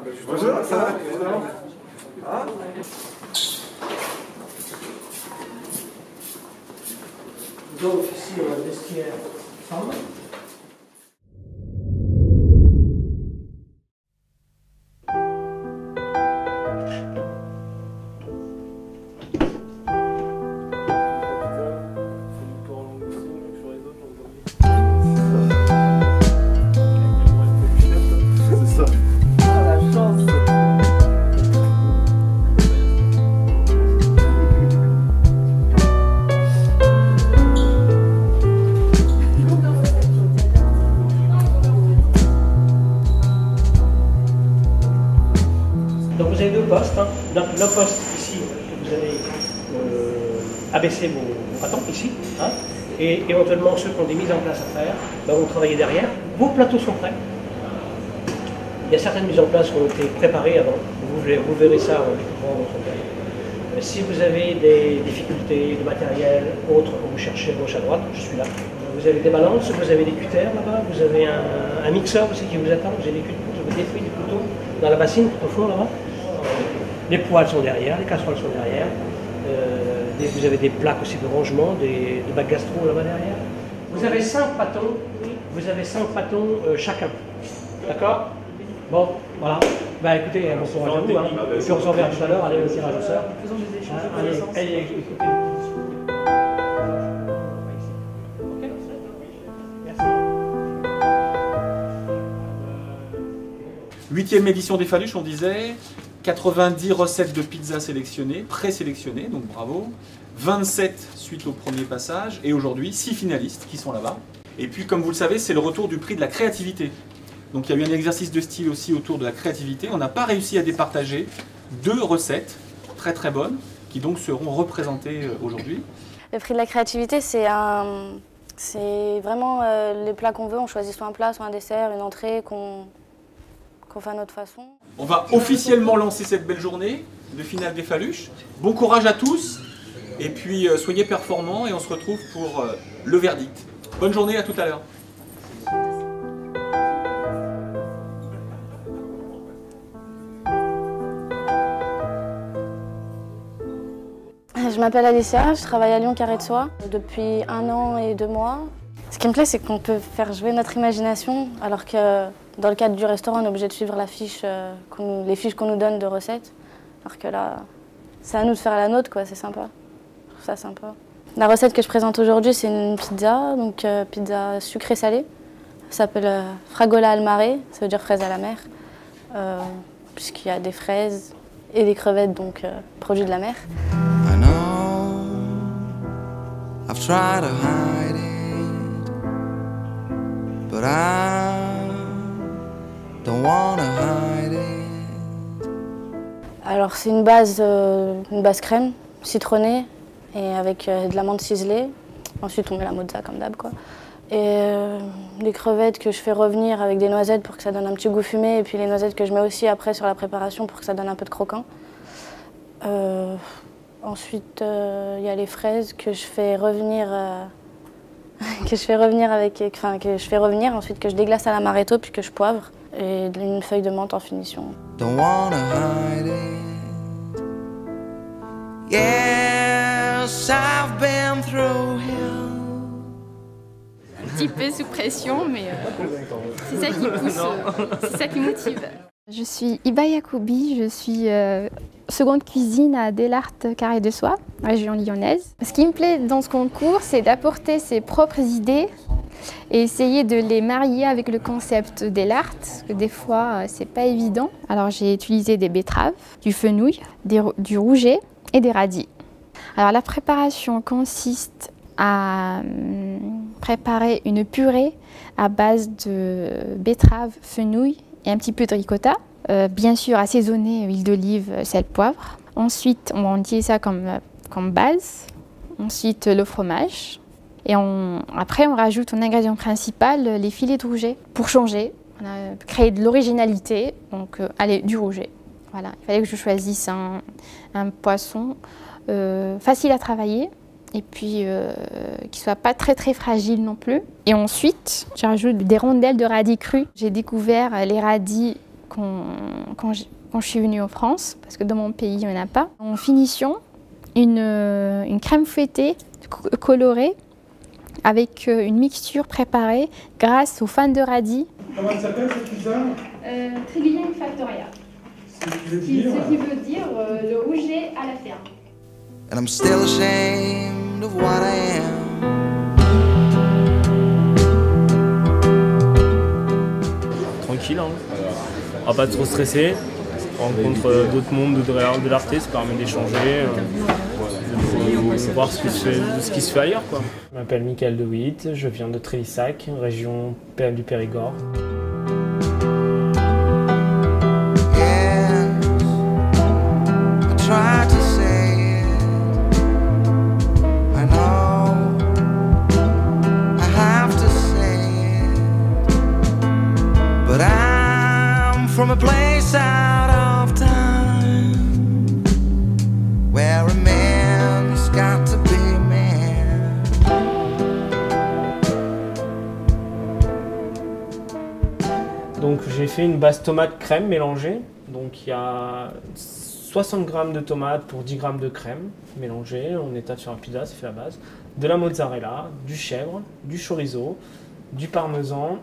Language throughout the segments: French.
Bonjour, ça va? Ah. Donc ici on a le vestiaire femme. Donc vous avez deux postes. Hein. Donc le poste ici, que vous allez abaisser vos bâtons ici, hein, et éventuellement ceux qui ont des mises en place à faire, ben, vont travailler derrière. Vos plateaux sont prêts. Il y a certaines mises en place qui ont été préparées avant. Vous verrez ça en découvrant votre travail. Si vous avez des difficultés de matériel, autres, vous cherchez à gauche à droite, je suis là. Vous avez des balances, vous avez des cutters là-bas, vous avez un mixeur aussi qui vous attend, vous avez des fruits, des couteaux dans la bassine au fond là-bas. Les poêles sont derrière, les casseroles sont derrière. Vous avez des plaques aussi de rangement, des bacs gastro là-bas derrière. Vous avez 5 pâtons, chacun. D'accord? Bon, voilà. Bah écoutez, bon courage à vous. Hein. Et puis on se reverra tout à l'heure, allez au tirage au sort. Allez, écoutez. Huitième édition des Faluches, on disait 90 recettes de pizza sélectionnées, présélectionnées, donc bravo. 27 suite au premier passage, et aujourd'hui 6 finalistes qui sont là-bas. Et puis comme vous le savez, c'est le retour du prix de la créativité. Donc il y a eu un exercice de style aussi autour de la créativité. On n'a pas réussi à départager 2 recettes très très bonnes, qui donc seront représentées aujourd'hui. Le prix de la créativité, c'est vraiment les plats qu'on veut. On choisit soit un plat, soit un dessert, une entrée qu'on fait à notre façon. On va officiellement lancer cette belle journée de finale des Faluches. Bon courage à tous et puis soyez performants et on se retrouve pour le verdict. Bonne journée, à tout à l'heure. Je m'appelle Alicia, je travaille à Lyon Carré de Soie depuis 1 an et 2 mois. Ce qui me plaît, c'est qu'on peut faire jouer notre imagination, alors que dans le cadre du restaurant, on est obligé de suivre la fiche, les fiches qu'on nous donne de recettes. Alors que là, c'est à nous de faire la nôtre, quoi, c'est sympa. Je trouve ça sympa. La recette que je présente aujourd'hui, c'est une pizza, donc pizza sucrée-salée. Ça s'appelle fragola al mare, ça veut dire fraise à la mer, puisqu'il y a des fraises et des crevettes, donc produits de la mer. I know I've tried to hide it, but I don't wanna hide it. Alors c'est une base crème citronnée et avec de l'amande ciselée. Ensuite on met la mozza comme d'hab, quoi. Et des crevettes que je fais revenir avec des noisettes pour que ça donne un petit goût fumé, et puis les noisettes que je mets aussi après sur la préparation pour que ça donne un peu de croquant. Ensuite, il y a les fraises que je fais revenir, ensuite que je déglace à l'amaretto puis que je poivre, et une feuille de menthe en finition. Don't wanna hide it. Yes, I've been through hell. Un petit peu sous pression, mais c'est ça qui pousse, c'est ça qui motive. Je suis Iba Yacoubi, je suis seconde cuisine à Delarte Carré de Soie, région lyonnaise. Ce qui me plaît dans ce concours, c'est d'apporter ses propres idées et essayer de les marier avec le concept Delarte, parce que des fois, c'est pas évident. Alors j'ai utilisé des betteraves, du fenouil, du rouget et des radis. Alors la préparation consiste à préparer une purée à base de betterave, fenouil et un petit peu de ricotta. Bien sûr assaisonné, huile d'olive, sel, poivre. Ensuite, on utilise ça comme base. Ensuite, le fromage. Et après, on rajoute en ingrédient principal les filets de rouget. Pour changer, on a créé de l'originalité, donc allez, du rouget. Voilà, il fallait que je choisisse un poisson facile à travailler et puis qui soit pas très fragile non plus. Et ensuite, je rajoute des rondelles de radis crus. J'ai découvert les radis quand je suis venue en France, parce que dans mon pays, il n'y en a pas. En finition, une crème fouettée colorée avec une mixture préparée grâce aux fans de radis. Comment elle s'appelle cette pizza? Triguillon Factoria. Ce qui veut dire le rouget à la ferme. And I'm still ashamed of what I am. Tranquille, hein. On va pas trop stresser. On rencontre d'autres mondes de l'artiste, ça permet d'échanger, de voir ce qui se fait ailleurs, quoi. Je m'appelle Michael De Witt, je viens de Trélissac, région du Périgord. From a place out of time, where a man's got to be a man. Donc j'ai fait une base tomate crème mélangée. Donc il y a 60 g de tomates pour 10 g de crème mélangée. On étale sur un pizza, c'est fait la base. De la mozzarella, du chèvre, du chorizo, du parmesan,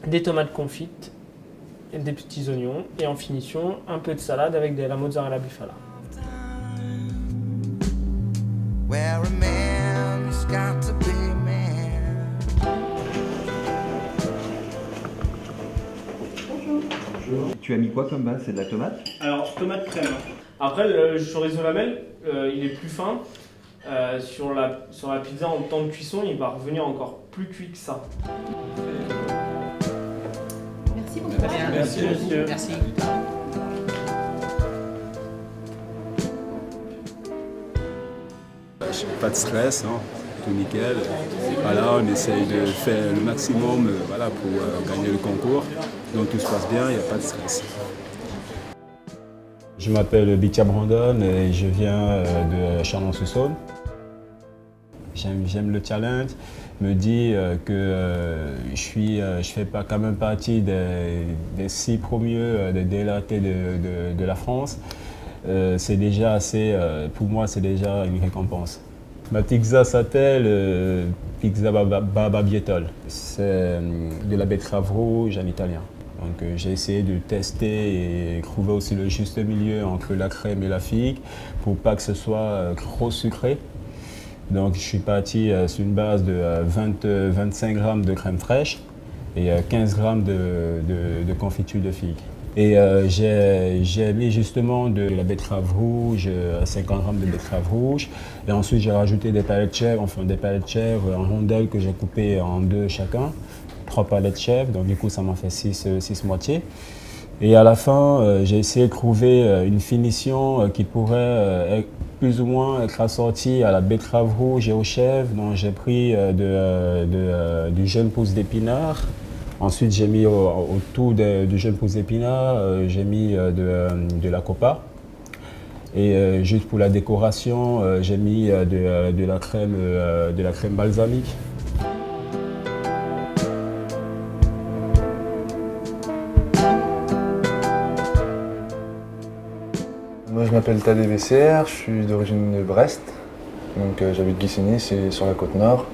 des tomates confites, des petits oignons et en finition un peu de salade avec de la mozzarella bufala. Tu as mis quoi comme base? C'est de la tomate? Alors tomate crème. Après le chorizo lamelle, il est plus fin. Sur la pizza en temps de cuisson, il va revenir encore plus cuit que ça. Merci monsieur. Merci. Pas de stress, hein. Tout nickel. Voilà, on essaye de faire le maximum voilà, pour gagner le concours. Donc tout se passe bien, il n'y a pas de stress. Je m'appelle Bitia Brandon et je viens de Chalon-sur-Saône. J'aime le challenge. Me dit que je fais pas quand même partie des 6 premiers de délatés de la France. C'est déjà assez, pour moi, c'est déjà une récompense. Ma pizza s'appelle pizza barbabietole. C'est de la betterave rouge en italien. Donc j'ai essayé de tester et trouver aussi le juste milieu entre la crème et la figue pour pas que ce soit trop sucré. Donc je suis parti sur une base de 25 g de crème fraîche et 15 g de confiture de figue. Et j'ai mis justement de la betterave rouge, 50 g de betterave rouge. Et ensuite j'ai rajouté des palettes de chèvre, enfin des palettes de chèvre en rondelles que j'ai coupées en 2 chacun. 3 palettes de chèvre, donc du coup ça m'a fait 6 moitiés. Et à la fin, j'ai essayé de trouver une finition qui pourrait plus ou moins être assortie à la betterave rouge et au chèvre. Donc j'ai pris du jeune pousse d'épinard. Ensuite j'ai mis autour du jeune pousse d'épinard, j'ai mis de la copa. Et juste pour la décoration, j'ai mis de la crème balsamique. Moi je m'appelle Tadé VCR, je suis d'origine de Brest, donc j'habite Guissigny, c'est sur la côte nord.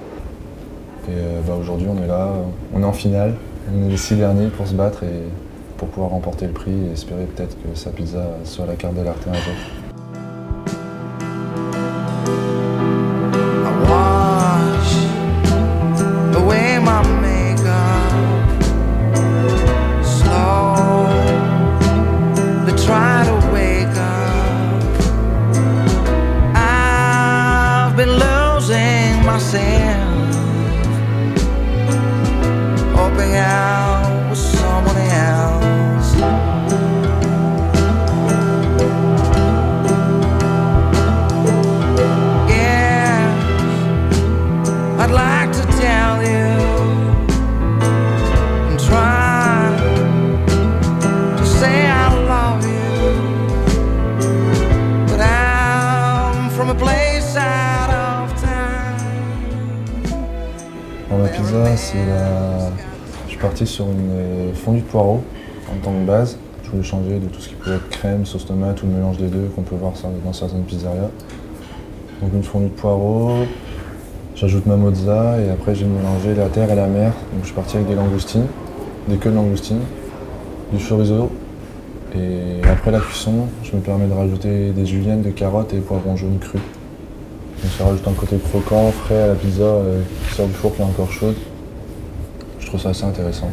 Et aujourd'hui on est là, on est en finale, on est les 6 derniers pour se battre et pour pouvoir remporter le prix et espérer peut-être que sa pizza soit à la carte de l'Arte un jour. Ma pizza, je suis parti sur une fondue de poireaux en tant que base. Du Je voulais changer de tout ce qui pouvait être crème, sauce tomate ou le mélange des deux qu'on peut voir dans certaines pizzerias. Donc une fournie de poireaux, j'ajoute ma mozza et après j'ai mélangé la terre et la mer. Donc je suis parti avec des langoustines, des queues de langoustines, du chorizo. Et après la cuisson, je me permets de rajouter des juliennes, de carottes et des poivrons jaunes crus. Donc ça rajoute un côté croquant, frais à la pizza qui sort du four qui est encore chaude. Je trouve ça assez intéressant.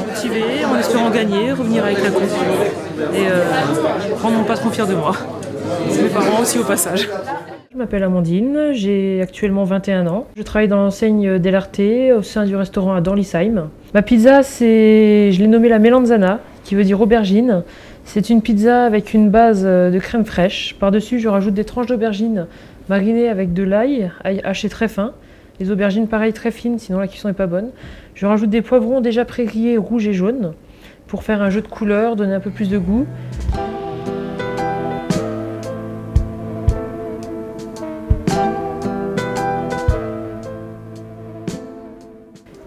Motivé, en espérant gagner, revenir avec la coupe et rendre mon patron fier de moi. C'est mes parents aussi au passage. Je m'appelle Amandine, j'ai actuellement 21 ans. Je travaille dans l'enseigne Dell'Arte au sein du restaurant à Dorlisheim. Ma pizza, je l'ai nommée la melanzana, qui veut dire aubergine. C'est une pizza avec une base de crème fraîche. Par-dessus, je rajoute des tranches d'aubergine marinées avec de l'ail haché très fin. Les aubergines, pareil, très fines, sinon la cuisson n'est pas bonne. Je rajoute des poivrons déjà pré-grillés rouges et jaunes pour faire un jeu de couleurs, donner un peu plus de goût.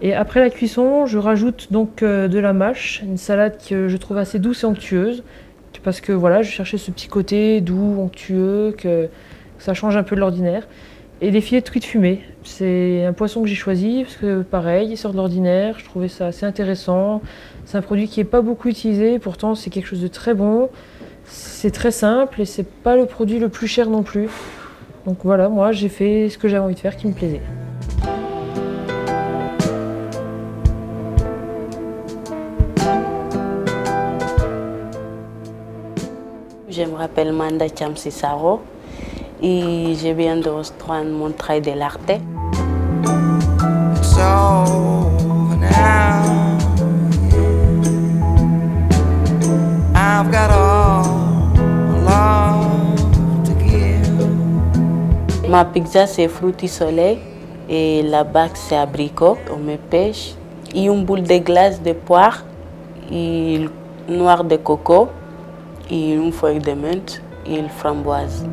Et après la cuisson, je rajoute donc de la mâche, une salade que je trouve assez douce et onctueuse, parce que voilà, je cherchais ce petit côté doux, onctueux, que ça change un peu de l'ordinaire. Et des filets de truite fumée, c'est un poisson que j'ai choisi, parce que pareil, il sort de l'ordinaire, je trouvais ça assez intéressant. C'est un produit qui n'est pas beaucoup utilisé, pourtant c'est quelque chose de très bon, c'est très simple et c'est pas le produit le plus cher non plus. Donc voilà, moi j'ai fait ce que j'avais envie de faire qui me plaisait. Je me rappelle Manda Chamsisaro et je viens de rejoindre mon travail de l'arte. It's over now. I've got all love to give. Ma pizza c'est fruits soleil et la base c'est abricot, on me pêche, et une boule de glace de poire, et noir de coco, et une feuille de menthe et une framboise.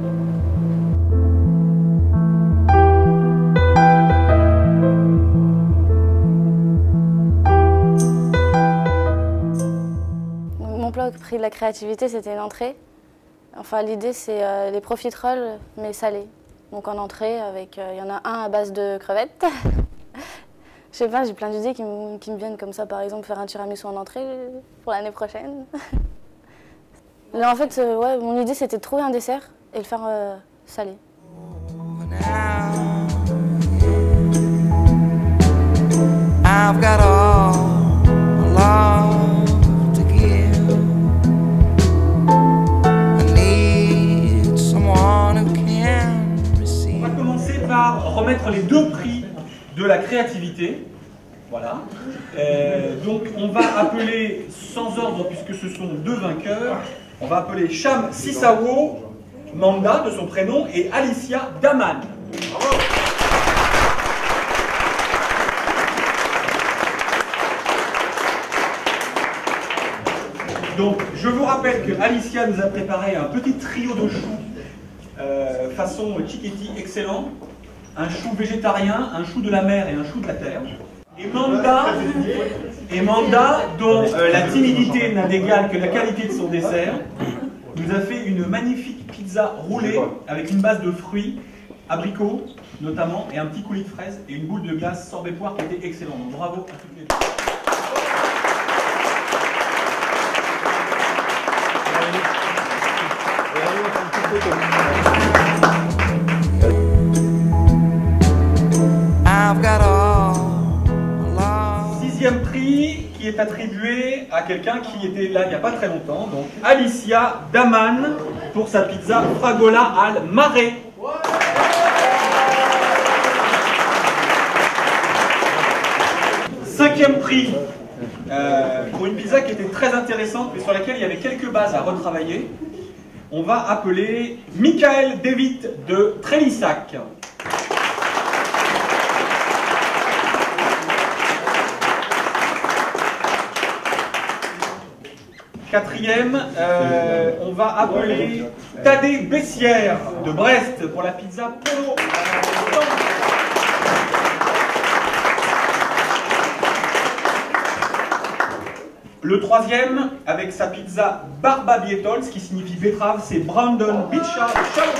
Mon plat prix de la créativité, c'était une entrée. Enfin, l'idée, c'est les profiteroles, mais salés. Donc en entrée, il y en a un à base de crevettes. Je sais pas, j'ai plein d'idées qui me viennent comme ça. Par exemple, faire un tiramisu en entrée pour l'année prochaine. Là, en fait, ouais, mon idée, c'était de trouver un dessert et le faire salé. I've got all love to give. I need someone who can receive. On va commencer par remettre les deux prix de la créativité. Voilà. Donc on va appeler sans ordre puisque ce sont deux vainqueurs. On va appeler Cham Sissawo Manda de son prénom et Alicia Daman. Bravo. Donc je vous rappelle que Alicia nous a préparé un petit trio de choux façon Chiquetti excellent. Un chou végétarien, un chou de la mer et un chou de la terre. Et Manda, dont la timidité n'a d'égal que la qualité de son dessert, nous a fait une magnifique pizza roulée avec une base de fruits, abricots notamment, et un petit coulis de fraises et une boule de glace sorbet poire qui était excellente. Donc bravo à toutes les deux. Sixième prix qui est attribué à quelqu'un qui était là il n'y a pas très longtemps, donc Alicia Daman pour sa pizza Fragola al Mare. Cinquième prix pour une pizza qui était très intéressante mais sur laquelle il y avait quelques bases à retravailler. On va appeler Michael David de Trélissac. Quatrième, on va appeler Tadé Bessières de Brest pour la pizza Polo. Le troisième, avec sa pizza barbabietol, ce qui signifie betterave, c'est Brandon Bichard de Charlotte.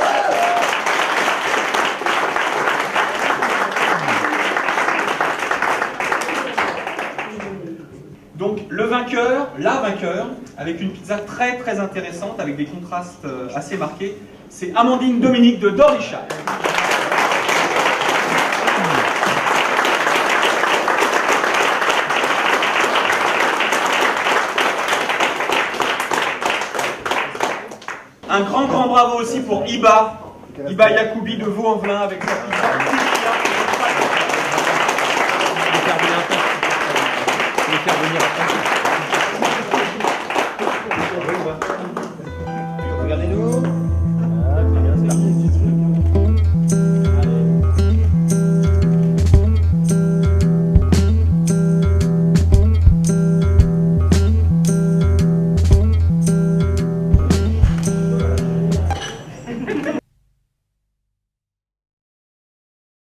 Donc le vainqueur, la vainqueur, avec une pizza très très intéressante, avec des contrastes assez marqués, c'est Amandine Dominique de Dorlichat. Un grand bravo aussi pour Iba Yacoubi de Vaux-en-Velin avec sa pizza. Je vais faire venir après.